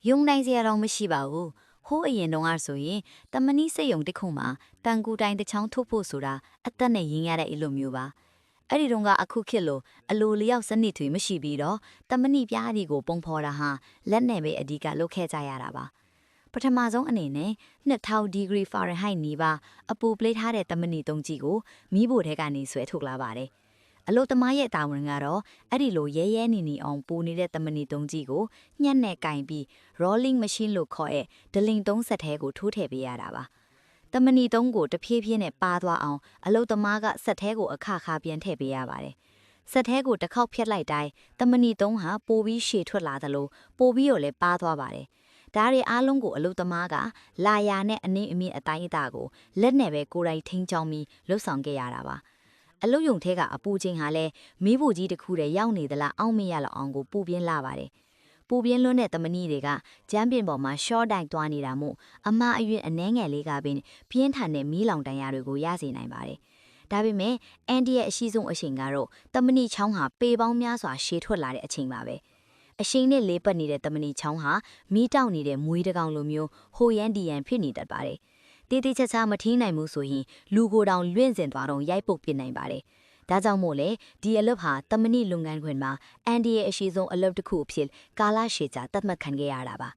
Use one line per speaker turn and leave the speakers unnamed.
ယုံနိုင်စရာတော့မရှိပါဘူးဟိုးအရင်တုန်းကဆိုရင်တမနီစိတ်ယုံတစ်ခုမှာတန်ကူတိုင်းတစ်ချောင်းထုတ်ဖို့ဆိုတာအသက်နဲ့ရင်းရတဲ့အလိုမျိုးပါအဲ့ဒီတော့ကအခုခေတ်လို့အလိုလျောက်စနစ်တွေမရှိပြီးတော့တမနီပြားဒီကိုပုံဖော်တာဟာလက်နဲ့ပဲအဓိကလုပ်ခဲ့ကြရတာပါပထမဆုံးအနေနဲ့2000 degree Fahrenheit နီးပါးအပူပလေးထားတဲ့တမနီတုံးကြီးကိုမီးဖိုထဲကနေဆွဲထုတ်လာပါတယ်အလို့သမားရဲ့တာဝန်ကတော့အဲ့ဒီလိုရဲရဲနီနီအောင်ပူနေတဲ့တမနီတုံးကြီးကိုညှက်နဲ့ကင်ပြီး rolling machine လို့ခေါ်တဲ့ဒလင်တုံးဆက်ထဲကိုထိုးထည့်ပေးရတာပါတမနီတုံးကိုတဖြည်းဖြည်းနဲ့ပါသွားအောင်အလို့သမားကဆက်ထဲကိုအခါပြန်ထည့်ပေးရပါတယ်ဆက်ထဲကိုတစ်ခေါက်ဖြတ်လိုက်တိုင်းတမနီတုံးဟာပိုပြီးရှည်ထွက်လာသလိုပိုပြီးတော့လည်းပါသွားပါတယ်ဒါတွေအားလုံးကိုအလုသမားကလာယာနဲ့အနည်းအမြင့်အတိုင်းအတာကိုလက်နဲ့ပဲကိုယ်တိုင်ထိန်းချောင်းပြီးလှုပ်ဆောင်ခဲ့ရတာပါအလုယုံထဲကအပူချင်းဟာလည်းမီးဘူးကြီးတစ်ခုတည်းရောက်နေသလားအောက်မရလောက်အောင်ကိုပူပြင်းလာပါတယ်ပူပြင်းလွန်းတဲ့တမနီတွေကကျမ်းပြင်ပေါ်မှာရှော့တိုင်သွားနေတာမို့အမအရွင်အနှဲငယ်လေးကပင်ပြင်းထန်တဲ့မီးလောင်တန်ရာတွေကိုရစေနိုင်ပါတယ်ဒါပေမဲ့အန်ဒီရဲ့အရှိဆုံးအချိန်ကတော့တမနီချောင်းဟာပေပေါင်းများစွာရှည်ထွက်လာတဲ့အချိန်ပါပဲအရှိန်နဲ့လေးပတ်နေတဲ့တမနီချောင်းဟာမီးတောက်နေတဲ့မွေးတကောင်လိုမျိုးဟိုရန်ဒီရန်ဖြစ်နေတတ်ပါတယ်တေးသေးချာချာမထင်းနိုင်ဘူးဆိုရင်လူကိုယ်တောင်လွင့်စင်သွားတော့ရိုက်ပုတ်ပြနိုင်ပါတယ်ဒါကြောင့်မို့လေဒီအလုပ်ဟာတမနီလုပ်ငန်းခွင်မှာအန်ဒီရဲ့အရှိဆုံးအလုပ်တစ်ခုအဖြစ်ကာလရှည်ကြာတတ်မှတ်ခံခဲ့ရတာပါ